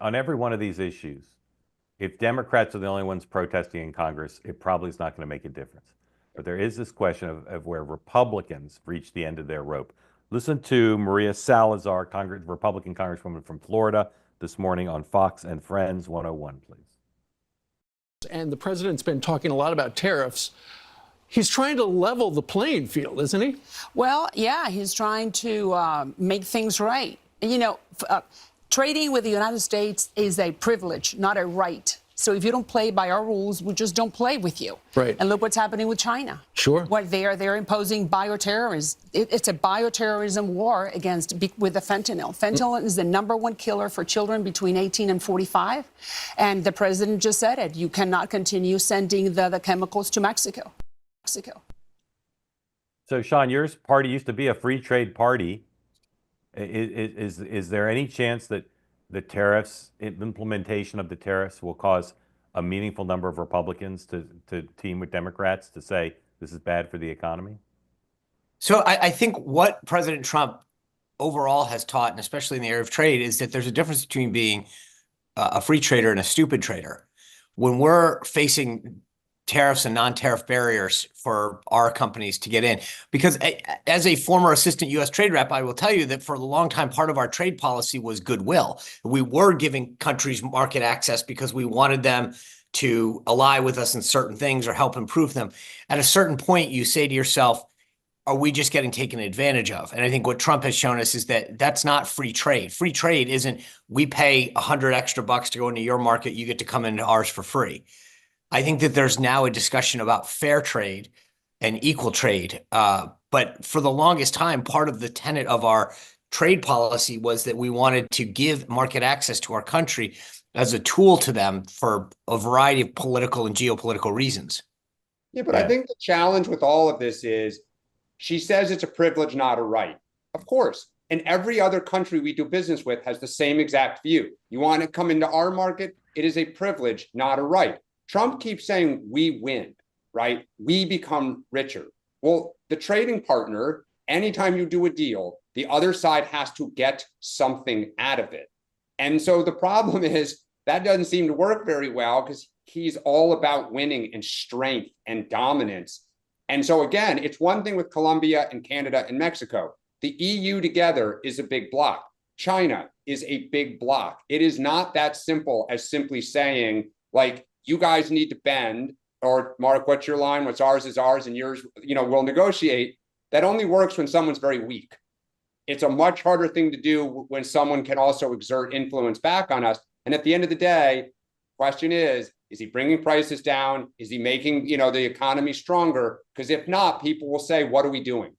on every one of these issues, if Democrats are the only ones protesting in Congress, it probably is not going to make a difference. But there is this question of where Republicans reach the end of their rope. Listen to Maria Salazar, Republican Congresswoman from Florida, this morning on Fox and Friends 101, please. And the president's been talking a lot about tariffs. He's trying to level the playing field, isn't he? Well, yeah, he's trying to make things right. You know, trading with the United States is a privilege, not a right. So if you don't play by our rules, we just don't play with you. Right. And look what's happening with China. Sure. What they're imposing bioterrorism. It's a bioterrorism war with the fentanyl. Fentanyl is the #1 killer for children between 18 and 45. And the president just said it. You cannot continue sending the chemicals to Mexico. So, Sean, your party used to be a free trade party. Is there any chance that the tariffs, implementation of the tariffs, will cause a meaningful number of Republicans to team with Democrats to say this is bad for the economy? So I think what President Trump overall has taught, and especially in the area of trade, is that there's a difference between being a free trader and a stupid trader. When we're facing tariffs and non-tariff barriers for our companies to get in. Because as a former assistant U.S. trade rep, I will tell you that for a long time, part of our trade policy was goodwill. We were giving countries market access because we wanted them to ally with us in certain things or help improve them. At a certain point, you say to yourself, are we just getting taken advantage of? And I think what Trump has shown us is that that's not free trade. Free trade isn't we pay $100 extra to go into your market, you get to come into ours for free. I think that there's now a discussion about fair trade and equal trade. But for the longest time, part of the tenet of our trade policy was that we wanted to give market access to our country as a tool to them for a variety of political and geopolitical reasons. Yeah, but I think the challenge with all of this is she says it's a privilege, not a right. Of course. And every other country we do business with has the same exact view. You want to come into our market? It is a privilege, not a right. Trump keeps saying we win, right? We become richer. Well, the trading partner, anytime you do a deal, the other side has to get something out of it. And so the problem is that doesn't seem to work very well because he's all about winning and strength and dominance. And so again, it's one thing with Colombia and Canada and Mexico. The EU together is a big bloc. China is a big bloc. It is not that simple as simply saying, like, you guys need to bend, or Mark, what's your line? What's ours is ours and yours, we'll negotiate. That only works when someone's very weak. It's a much harder thing to do when someone can also exert influence back on us. And at the end of the day, question is he bringing prices down? Is he making, the economy stronger? Because if not, people will say, what are we doing?